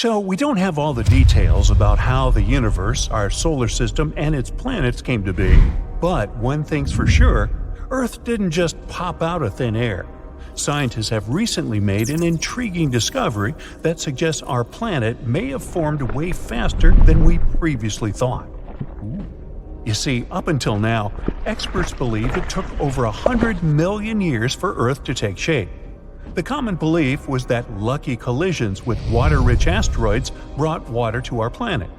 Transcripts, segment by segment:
So, we don't have all the details about how the universe, our solar system, and its planets came to be. But one thing's for sure, Earth didn't just pop out of thin air. Scientists have recently made an intriguing discovery that suggests our planet may have formed way faster than we previously thought. You see, up until now, experts believe it took over 100 million years for Earth to take shape. The common belief was that lucky collisions with water-rich asteroids brought water to our planet.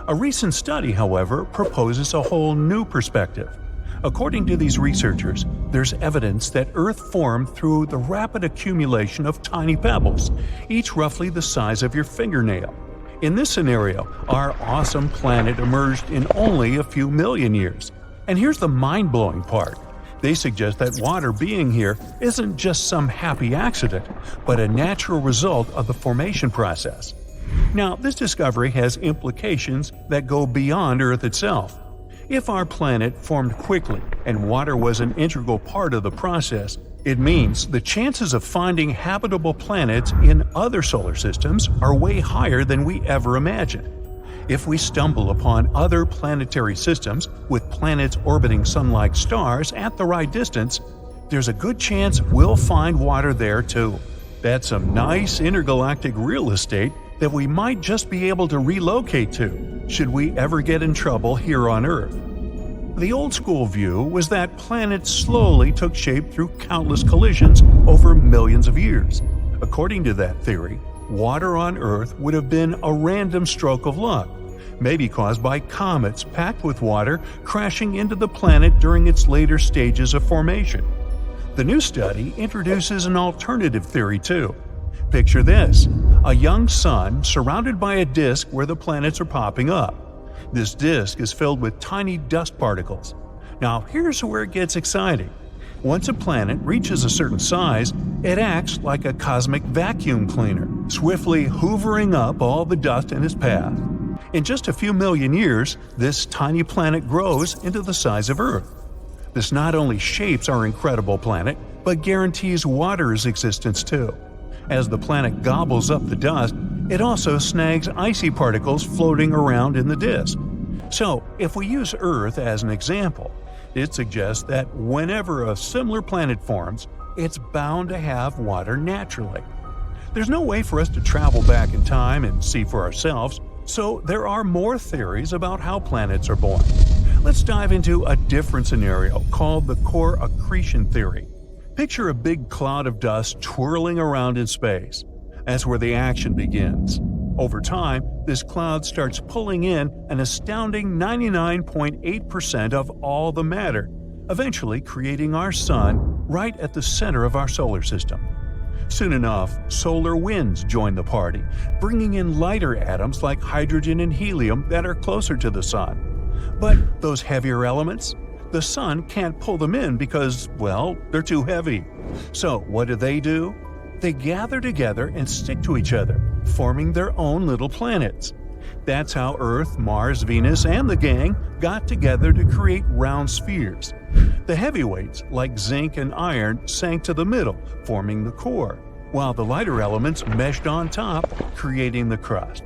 A recent study, however, proposes a whole new perspective. According to these researchers, there's evidence that Earth formed through the rapid accumulation of tiny pebbles, each roughly the size of your fingernail. In this scenario, our awesome planet emerged in only a few million years. And here's the mind-blowing part. They suggest that water being here isn't just some happy accident, but a natural result of the formation process. Now, this discovery has implications that go beyond Earth itself. If our planet formed quickly and water was an integral part of the process, it means the chances of finding habitable planets in other solar systems are way higher than we ever imagined. If we stumble upon other planetary systems with planets orbiting sun-like stars at the right distance, there's a good chance we'll find water there too. That's some nice intergalactic real estate that we might just be able to relocate to, should we ever get in trouble here on Earth. The old-school view was that planets slowly took shape through countless collisions over millions of years. According to that theory, water on Earth would have been a random stroke of luck, maybe caused by comets packed with water crashing into the planet during its later stages of formation. The new study introduces an alternative theory too. Picture this: a young sun surrounded by a disk where the planets are popping up. This disk is filled with tiny dust particles. Now, here's where it gets exciting. Once a planet reaches a certain size, it acts like a cosmic vacuum cleaner, swiftly hoovering up all the dust in its path. In just a few million years, this tiny planet grows into the size of Earth. This not only shapes our incredible planet, but guarantees water's existence too. As the planet gobbles up the dust, it also snags icy particles floating around in the disk. So, if we use Earth as an example, it suggests that whenever a similar planet forms, it's bound to have water naturally. There's no way for us to travel back in time and see for ourselves, so there are more theories about how planets are born. Let's dive into a different scenario called the core accretion theory. Picture a big cloud of dust twirling around in space. That's where the action begins. Over time, this cloud starts pulling in an astounding 99.8% of all the matter, eventually creating our sun right at the center of our solar system. Soon enough, solar winds join the party, bringing in lighter atoms like hydrogen and helium that are closer to the sun. But those heavier elements? The sun can't pull them in because, well, they're too heavy. So what do? They gather together and stick to each other, forming their own little planets. That's how Earth, Mars, Venus, and the gang got together to create round spheres. The heavyweights, like zinc and iron, sank to the middle, forming the core, while the lighter elements meshed on top, creating the crust.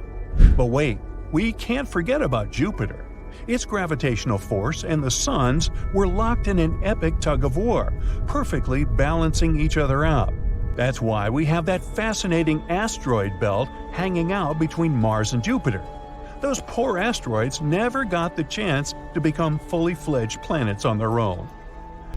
But wait, we can't forget about Jupiter. Its gravitational force and the Sun's were locked in an epic tug-of-war, perfectly balancing each other out. That's why we have that fascinating asteroid belt hanging out between Mars and Jupiter. Those poor asteroids never got the chance to become fully fledged planets on their own.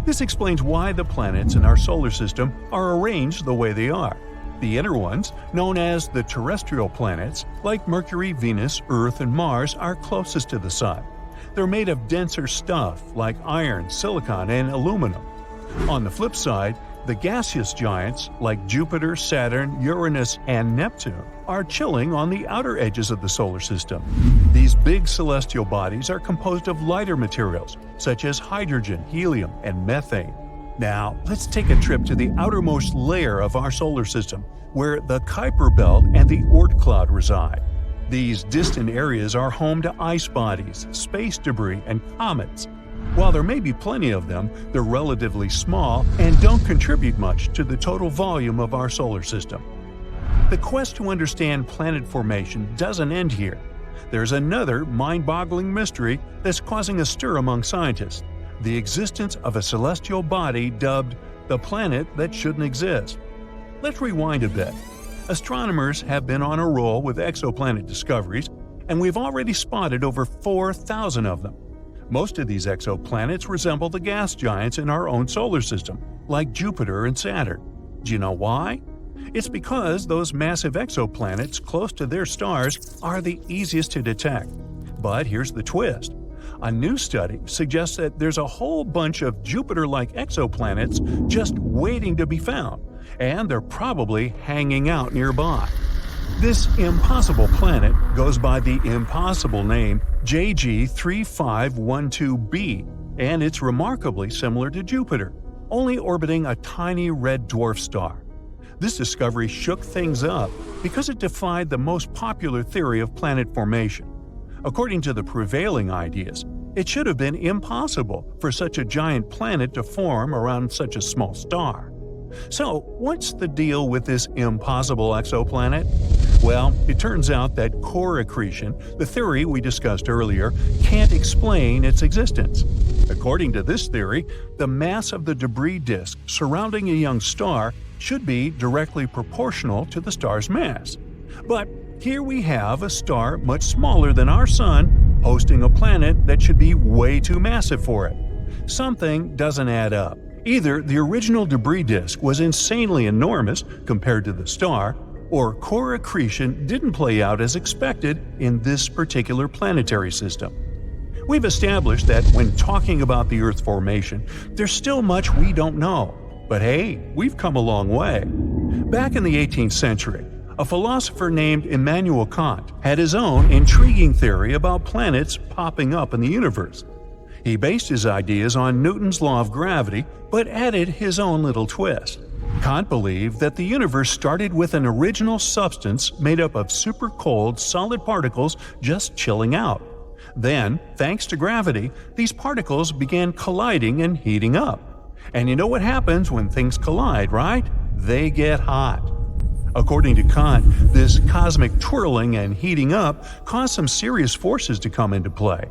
This explains why the planets in our solar system are arranged the way they are. The inner ones, known as the terrestrial planets, like Mercury, Venus, Earth, and Mars, are closest to the Sun. They're made of denser stuff like iron, silicon, and aluminum. On the flip side, the gaseous giants, like Jupiter, Saturn, Uranus, and Neptune, are chilling on the outer edges of the solar system. These big celestial bodies are composed of lighter materials, such as hydrogen, helium, and methane. Now, let's take a trip to the outermost layer of our solar system, where the Kuiper Belt and the Oort cloud reside. These distant areas are home to ice bodies, space debris, and comets. While there may be plenty of them, they're relatively small and don't contribute much to the total volume of our solar system. the quest to understand planet formation doesn't end here. There's another mind-boggling mystery that's causing a stir among scientists: the existence of a celestial body dubbed the planet that shouldn't exist. Let's rewind a bit. Astronomers have been on a roll with exoplanet discoveries, and we've already spotted over 4,000 of them. Most of these exoplanets resemble the gas giants in our own solar system, like Jupiter and Saturn. Do you know why? It's because those massive exoplanets close to their stars are the easiest to detect. But here's the twist. A new study suggests that there's a whole bunch of Jupiter-like exoplanets just waiting to be found, and they're probably hanging out nearby. This impossible planet goes by the impossible name JG3512b, and it's remarkably similar to Jupiter, only orbiting a tiny red dwarf star. This discovery shook things up because it defied the most popular theory of planet formation. According to the prevailing ideas, it should have been impossible for such a giant planet to form around such a small star. So, what's the deal with this impossible exoplanet? Well, it turns out that core accretion, the theory we discussed earlier, can't explain its existence. According to this theory, the mass of the debris disk surrounding a young star should be directly proportional to the star's mass. But here we have a star much smaller than our Sun hosting a planet that should be way too massive for it. Something doesn't add up. Either the original debris disk was insanely enormous compared to the star, or core accretion didn't play out as expected in this particular planetary system. We've established that when talking about the Earth's formation, there's still much we don't know. But hey, we've come a long way. Back in the 18th century, a philosopher named Immanuel Kant had his own intriguing theory about planets popping up in the universe. He based his ideas on Newton's law of gravity, but added his own little twist. Kant believed that the universe started with an original substance made up of super cold, solid particles just chilling out. Then, thanks to gravity, these particles began colliding and heating up. And you know what happens when things collide, right? They get hot. According to Kant, this cosmic twirling and heating up caused some serious forces to come into play.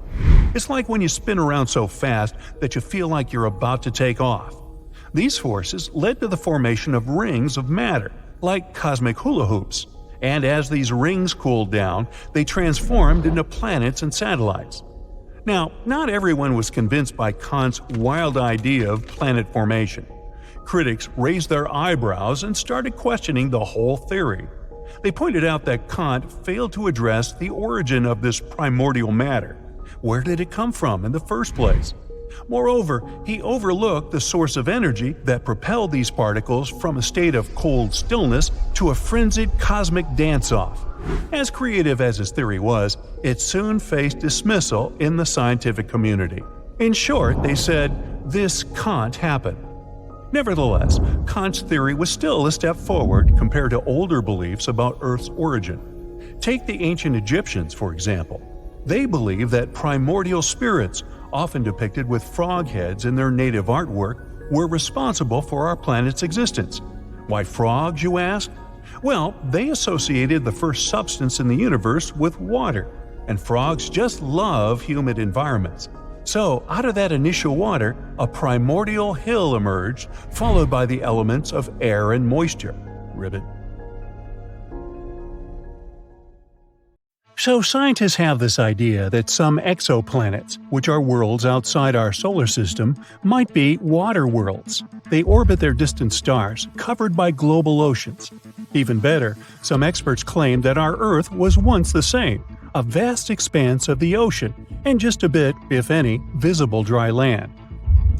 It's like when you spin around so fast that you feel like you're about to take off. These forces led to the formation of rings of matter, like cosmic hula hoops. And as these rings cooled down, they transformed into planets and satellites. Now, not everyone was convinced by Kant's wild idea of planet formation. Critics raised their eyebrows and started questioning the whole theory. They pointed out that Kant failed to address the origin of this primordial matter. Where did it come from in the first place? Moreover, he overlooked the source of energy that propelled these particles from a state of cold stillness to a frenzied cosmic dance-off. As creative as his theory was, it soon faced dismissal in the scientific community. In short, they said, "This can't happen." Nevertheless, Kant's theory was still a step forward compared to older beliefs about Earth's origin. Take the ancient Egyptians, for example. They believed that primordial spirits, often depicted with frog heads in their native artwork, were responsible for our planet's existence. Why frogs, you ask? Well, they associated the first substance in the universe with water, and frogs just love humid environments. So, out of that initial water, a primordial hill emerged, followed by the elements of air and moisture. Ribbit. So scientists have this idea that some exoplanets, which are worlds outside our solar system, might be water worlds. They orbit their distant stars, covered by global oceans. Even better, some experts claim that our Earth was once the same, a vast expanse of the ocean, and just a bit, if any, visible dry land.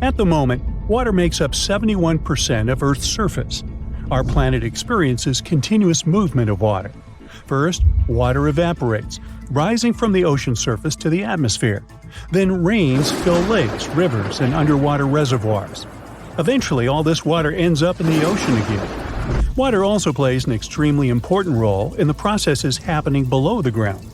At the moment, water makes up 71% of Earth's surface. Our planet experiences continuous movement of water. First, water evaporates, rising from the ocean surface to the atmosphere. Then rains fill lakes, rivers, and underwater reservoirs. Eventually, all this water ends up in the ocean again. Water also plays an extremely important role in the processes happening below the ground.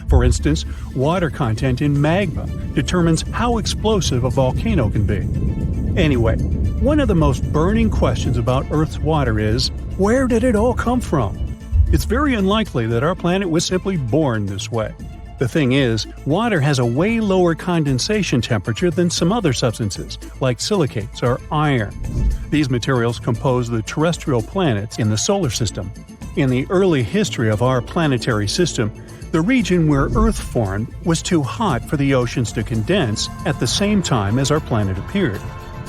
For instance, water content in magma determines how explosive a volcano can be. Anyway, one of the most burning questions about Earth's water is, where did it all come from? It's very unlikely that our planet was simply born this way. The thing is, water has a way lower condensation temperature than some other substances, like silicates or iron. These materials compose the terrestrial planets in the solar system. In the early history of our planetary system, the region where Earth formed was too hot for the oceans to condense at the same time as our planet appeared.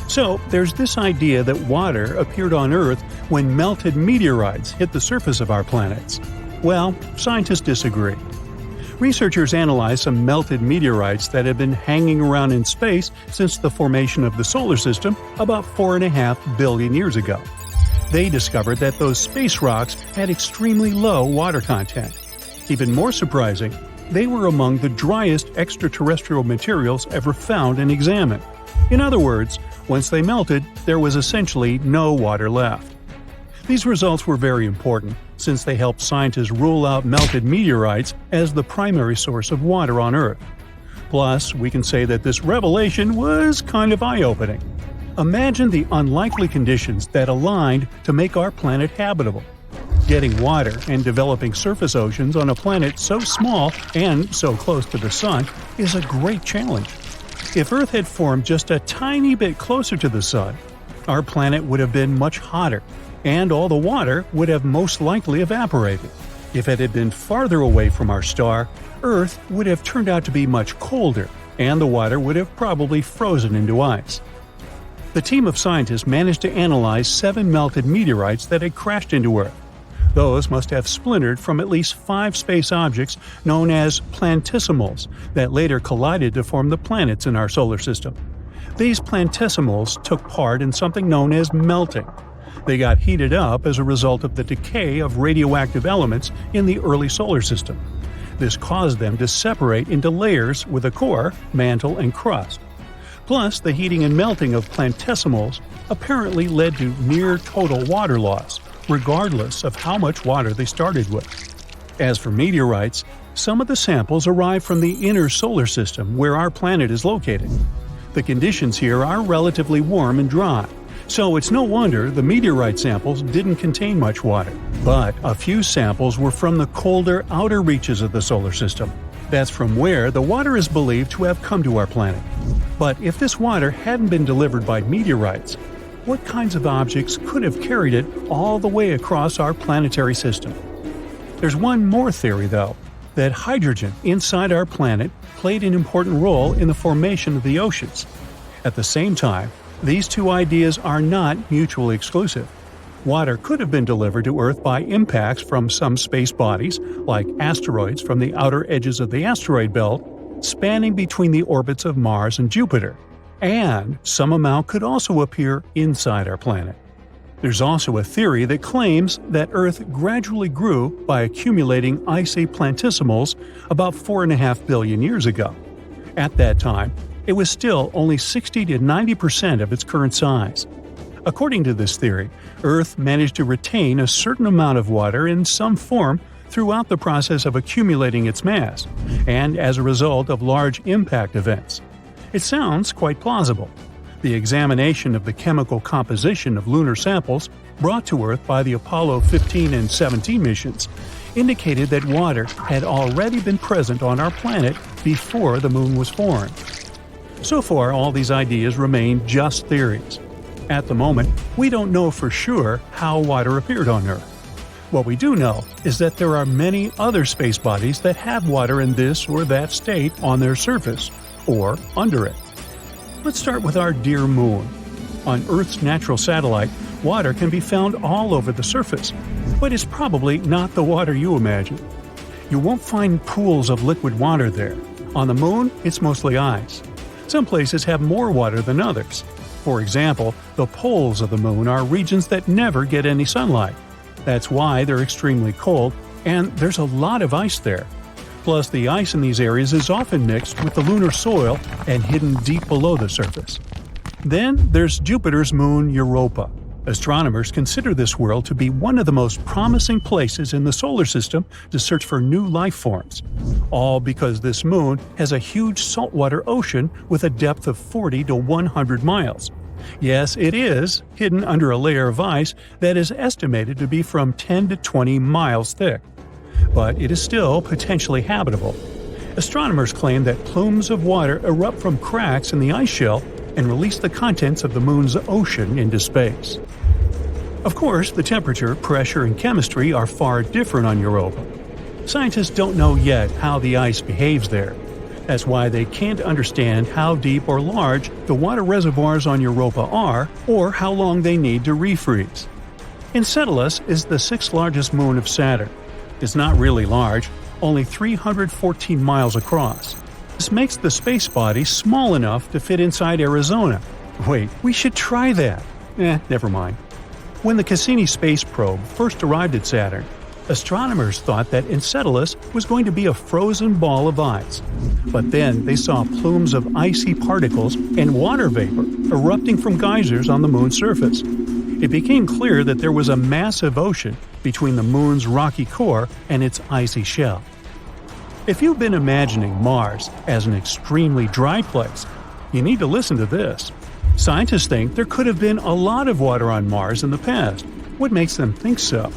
So, there's this idea that water appeared on Earth when melted meteorites hit the surface of our planets. Well, scientists disagree. Researchers analyzed some melted meteorites that had been hanging around in space since the formation of the solar system about 4.5 billion years ago. They discovered that those space rocks had extremely low water content. Even more surprising, they were among the driest extraterrestrial materials ever found and examined. In other words, once they melted, there was essentially no water left. These results were very important, since they helped scientists rule out melted meteorites as the primary source of water on Earth. Plus, we can say that this revelation was kind of eye-opening. Imagine the unlikely conditions that aligned to make our planet habitable. Getting water and developing surface oceans on a planet so small and so close to the Sun is a great challenge. If Earth had formed just a tiny bit closer to the Sun, our planet would have been much hotter, and all the water would have most likely evaporated. If it had been farther away from our star, Earth would have turned out to be much colder, and the water would have probably frozen into ice. The team of scientists managed to analyze 7 melted meteorites that had crashed into Earth. Those must have splintered from at least 5 space objects known as planetesimals that later collided to form the planets in our solar system. These planetesimals took part in something known as melting. They got heated up as a result of the decay of radioactive elements in the early solar system. This caused them to separate into layers with a core, mantle, and crust. Plus, the heating and melting of planetesimals apparently led to near total water loss, regardless of how much water they started with. As for meteorites, some of the samples arrived from the inner solar system where our planet is located. The conditions here are relatively warm and dry, so it's no wonder the meteorite samples didn't contain much water. But a few samples were from the colder outer reaches of the solar system. That's from where the water is believed to have come to our planet. But if this water hadn't been delivered by meteorites, what kinds of objects could have carried it all the way across our planetary system? There's one more theory, though, that hydrogen inside our planet played an important role in the formation of the oceans. At the same time, these two ideas are not mutually exclusive. Water could have been delivered to Earth by impacts from some space bodies, like asteroids from the outer edges of the asteroid belt, spanning between the orbits of Mars and Jupiter. And some amount could also appear inside our planet. There's also a theory that claims that Earth gradually grew by accumulating icy planetesimals about 4.5 billion years ago. At that time, it was still only 60 to 90% of its current size. According to this theory, Earth managed to retain a certain amount of water in some form throughout the process of accumulating its mass, and as a result of large impact events. It sounds quite plausible. The examination of the chemical composition of lunar samples brought to Earth by the Apollo 15 and 17 missions indicated that water had already been present on our planet before the Moon was formed. So far, all these ideas remain just theories. At the moment, we don't know for sure how water appeared on Earth. What we do know is that there are many other space bodies that have water in this or that state on their surface, or under it. Let's start with our dear Moon. On Earth's natural satellite, water can be found all over the surface, but it's probably not the water you imagine. You won't find pools of liquid water there. On the Moon, it's mostly ice. Some places have more water than others. For example, the poles of the Moon are regions that never get any sunlight. That's why they're extremely cold, and there's a lot of ice there. Plus, the ice in these areas is often mixed with the lunar soil and hidden deep below the surface. Then there's Jupiter's moon Europa. Astronomers consider this world to be one of the most promising places in the solar system to search for new life forms, all because this moon has a huge saltwater ocean with a depth of 40 to 100 miles. Yes, it is, hidden under a layer of ice that is estimated to be from 10 to 20 miles thick. But it is still potentially habitable. Astronomers claim that plumes of water erupt from cracks in the ice shell and release the contents of the moon's ocean into space. Of course, the temperature, pressure, and chemistry are far different on Europa. Scientists don't know yet how the ice behaves there. That's why they can't understand how deep or large the water reservoirs on Europa are, or how long they need to refreeze. Enceladus is the sixth largest moon of Saturn. It's not really large, only 314 miles across. This makes the space body small enough to fit inside Arizona. Wait, we should try that. Never mind. When the Cassini space probe first arrived at Saturn, astronomers thought that Enceladus was going to be a frozen ball of ice. But then they saw plumes of icy particles and water vapor erupting from geysers on the moon's surface. It became clear that there was a massive ocean between the moon's rocky core and its icy shell. If you've been imagining Mars as an extremely dry place, you need to listen to this. Scientists think there could have been a lot of water on Mars in the past. What makes them think so?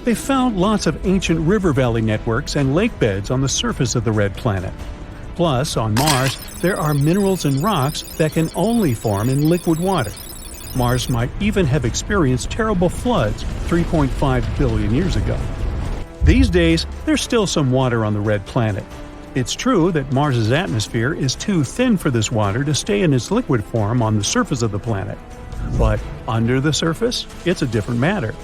They found lots of ancient river valley networks and lake beds on the surface of the red planet. Plus, on Mars, there are minerals and rocks that can only form in liquid water. Mars might even have experienced terrible floods 3.5 billion years ago. These days, there's still some water on the red planet. It's true that Mars's atmosphere is too thin for this water to stay in its liquid form on the surface of the planet. But under the surface, it's a different matter.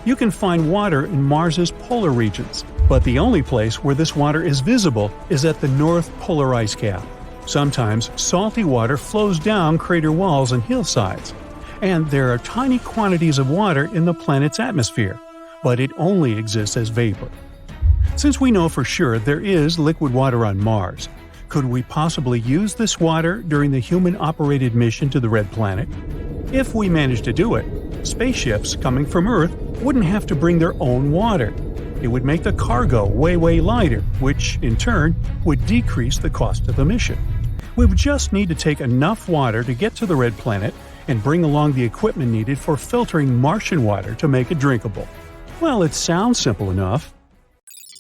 You can find water in Mars's polar regions, but the only place where this water is visible is at the North Polar Ice Cap. Sometimes salty water flows down crater walls and hillsides, and there are tiny quantities of water in the planet's atmosphere, but it only exists as vapor. Since we know for sure there is liquid water on Mars, could we possibly use this water during the human-operated mission to the red planet? If we manage to do it, spaceships coming from Earth wouldn't have to bring their own water. It would make the cargo way lighter, which, in turn, would decrease the cost of the mission. We would just need to take enough water to get to the red planet and bring along the equipment needed for filtering Martian water to make it drinkable. Well, it sounds simple enough.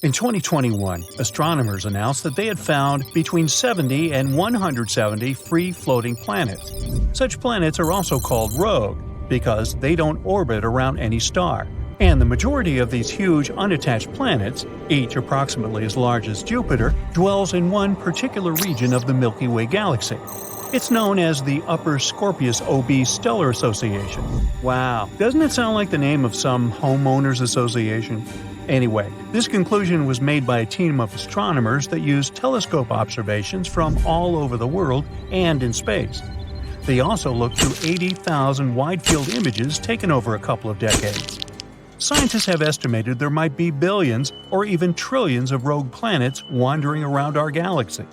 In 2021, astronomers announced that they had found between 70 and 170 free-floating planets. Such planets are also called rogue, because they don't orbit around any star. And the majority of these huge unattached planets, each approximately as large as Jupiter, dwells in one particular region of the Milky Way galaxy. It's known as the Upper Scorpius OB Stellar Association. Wow, doesn't it sound like the name of some homeowners association? Anyway, this conclusion was made by a team of astronomers that used telescope observations from all over the world and in space. They also looked through 80,000 wide-field images taken over a couple of decades. Scientists have estimated there might be billions or even trillions of rogue planets wandering around our galaxy.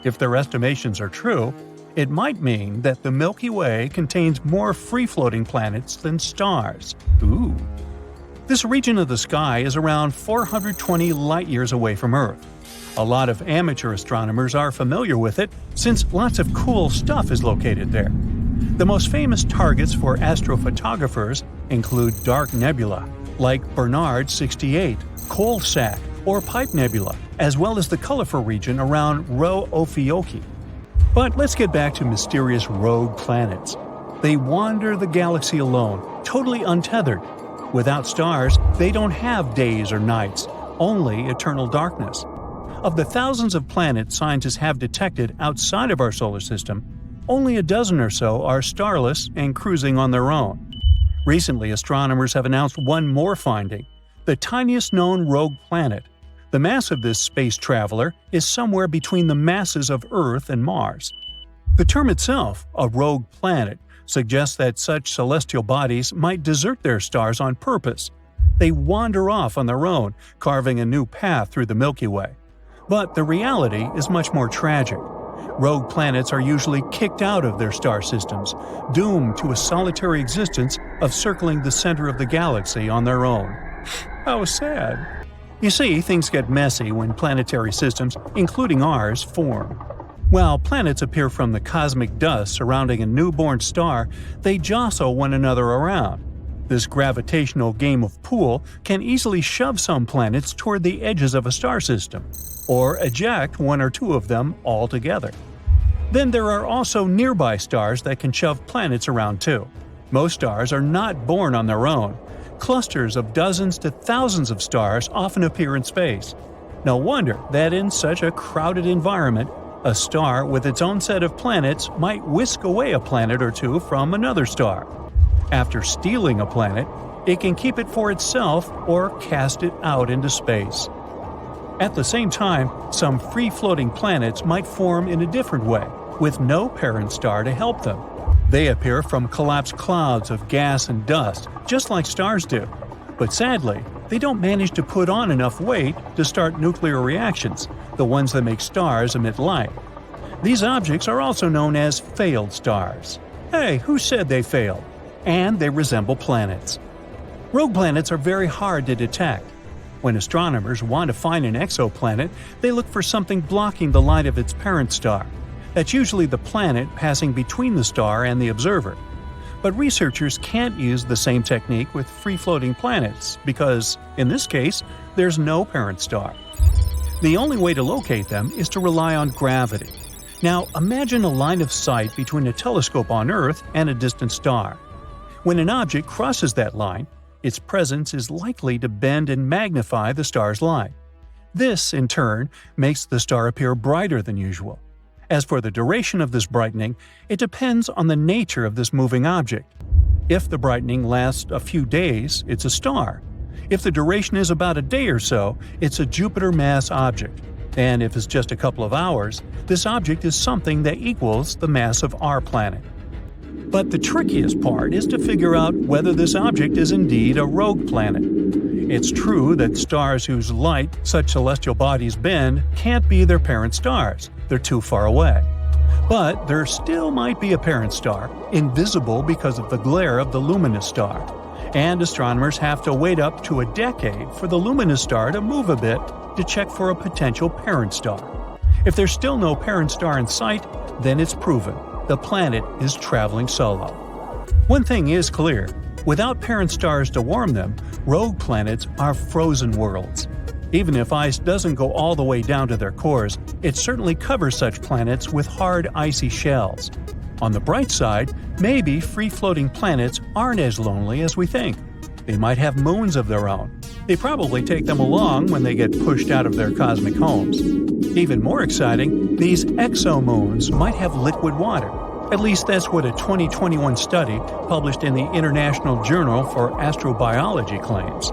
If their estimations are true, it might mean that the Milky Way contains more free-floating planets than stars. Ooh. This region of the sky is around 420 light-years away from Earth. A lot of amateur astronomers are familiar with it, since lots of cool stuff is located there. The most famous targets for astrophotographers include dark nebula, like Barnard 68, Coal Sack, or Pipe Nebula, as well as the colorful region around Rho Ophiuchi. But let's get back to mysterious rogue planets. They wander the galaxy alone, totally untethered. Without stars, they don't have days or nights, only eternal darkness. Of the thousands of planets scientists have detected outside of our solar system, only a dozen or so are starless and cruising on their own. Recently, astronomers have announced one more finding, the tiniest known rogue planet. The mass of this space traveler is somewhere between the masses of Earth and Mars. The term itself, a rogue planet, suggests that such celestial bodies might desert their stars on purpose. They wander off on their own, carving a new path through the Milky Way. But the reality is much more tragic. Rogue planets are usually kicked out of their star systems, doomed to a solitary existence of circling the center of the galaxy on their own. How sad. You see, things get messy when planetary systems, including ours, form. While planets appear from the cosmic dust surrounding a newborn star, they jostle one another around. This gravitational game of pool can easily shove some planets toward the edges of a star system, or eject one or two of them altogether. Then there are also nearby stars that can shove planets around too. Most stars are not born on their own. Clusters of dozens to thousands of stars often appear in space. No wonder that in such a crowded environment, a star with its own set of planets might whisk away a planet or two from another star. After stealing a planet, it can keep it for itself or cast it out into space. At the same time, some free-floating planets might form in a different way, with no parent star to help them. They appear from collapsed clouds of gas and dust, just like stars do. But sadly, they don't manage to put on enough weight to start nuclear reactions, the ones that make stars emit light. These objects are also known as failed stars. Hey, who said they failed? And they resemble planets. Rogue planets are very hard to detect. When astronomers want to find an exoplanet, they look for something blocking the light of its parent star. That's usually the planet passing between the star and the observer. But researchers can't use the same technique with free-floating planets because, in this case, there's no parent star. The only way to locate them is to rely on gravity. Now, imagine a line of sight between a telescope on Earth and a distant star. When an object crosses that line, its presence is likely to bend and magnify the star's light. This, in turn, makes the star appear brighter than usual. As for the duration of this brightening, it depends on the nature of this moving object. If the brightening lasts a few days, it's a star. If the duration is about a day or so, it's a Jupiter mass object. And if it's just a couple of hours, this object is something that equals the mass of our planet. But the trickiest part is to figure out whether this object is indeed a rogue planet. It's true that stars whose light such celestial bodies bend can't be their parent stars. They're too far away. But there still might be a parent star, invisible because of the glare of the luminous star. And astronomers have to wait up to a decade for the luminous star to move a bit to check for a potential parent star. If there's still no parent star in sight, then it's proven. The planet is traveling solo. One thing is clear. Without parent stars to warm them, rogue planets are frozen worlds. Even if ice doesn't go all the way down to their cores, it certainly covers such planets with hard, icy shells. On the bright side, maybe free-floating planets aren't as lonely as we think. They might have moons of their own. They probably take them along when they get pushed out of their cosmic homes. Even more exciting, these exomoons might have liquid water. At least that's what a 2021 study published in the International Journal for Astrobiology claims.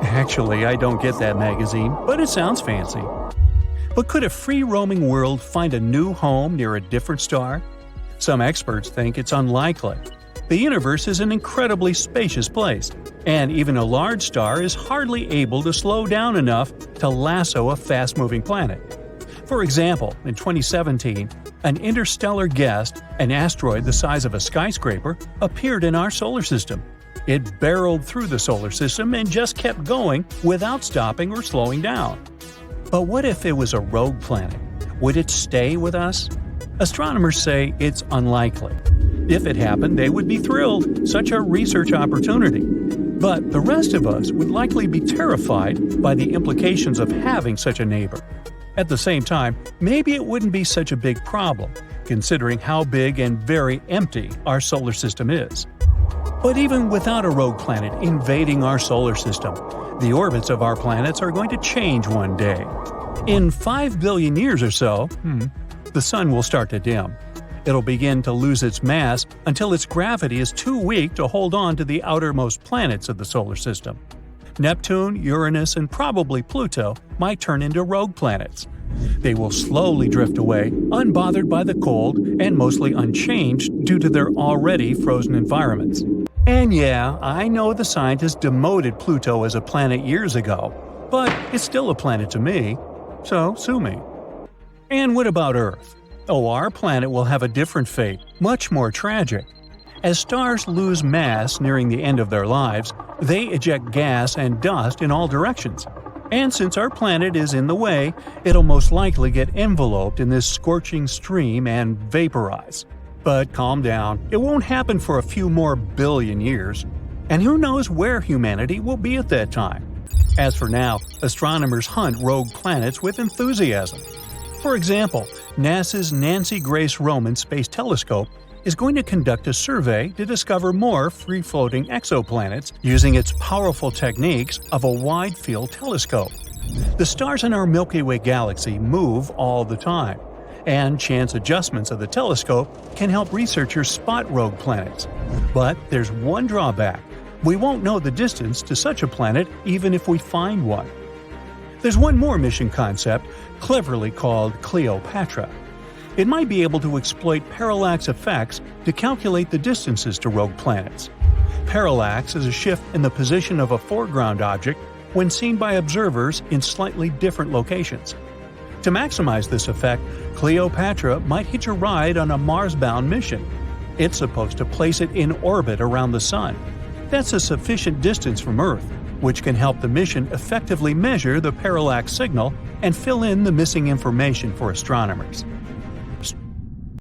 Actually, I don't get that magazine, but it sounds fancy. But could a free-roaming world find a new home near a different star? Some experts think it's unlikely. The universe is an incredibly spacious place, and even a large star is hardly able to slow down enough to lasso a fast-moving planet. For example, in 2017, an interstellar guest, an asteroid the size of a skyscraper, appeared in our solar system. It barreled through the solar system and just kept going without stopping or slowing down. But what if it was a rogue planet? Would it stay with us? Astronomers say it's unlikely. If it happened, they would be thrilled, such a research opportunity. But the rest of us would likely be terrified by the implications of having such a neighbor. At the same time, maybe it wouldn't be such a big problem, considering how big and very empty our solar system is. But even without a rogue planet invading our solar system, the orbits of our planets are going to change one day. In 5 billion years or so, the sun will start to dim. It'll begin to lose its mass until its gravity is too weak to hold on to the outermost planets of the solar system. Neptune, Uranus, and probably Pluto might turn into rogue planets. They will slowly drift away, unbothered by the cold and mostly unchanged due to their already frozen environments. And yeah, I know the scientists demoted Pluto as a planet years ago, but it's still a planet to me, so sue me. And what about Earth? Oh, our planet will have a different fate, much more tragic. As stars lose mass nearing the end of their lives, they eject gas and dust in all directions. And since our planet is in the way, it'll most likely get enveloped in this scorching stream and vaporize. But calm down, it won't happen for a few more billion years. And who knows where humanity will be at that time. As for now, astronomers hunt rogue planets with enthusiasm. For example, NASA's Nancy Grace Roman Space Telescope is going to conduct a survey to discover more free-floating exoplanets using its powerful techniques of a wide-field telescope. The stars in our Milky Way galaxy move all the time, and chance adjustments of the telescope can help researchers spot rogue planets. But there's one drawback. We won't know the distance to such a planet even if we find one. There's one more mission concept, cleverly called Cleopatra. It might be able to exploit parallax effects to calculate the distances to rogue planets. Parallax is a shift in the position of a foreground object when seen by observers in slightly different locations. To maximize this effect, Cleopatra might hitch a ride on a Mars-bound mission. It's supposed to place it in orbit around the Sun. That's a sufficient distance from Earth, which can help the mission effectively measure the parallax signal and fill in the missing information for astronomers.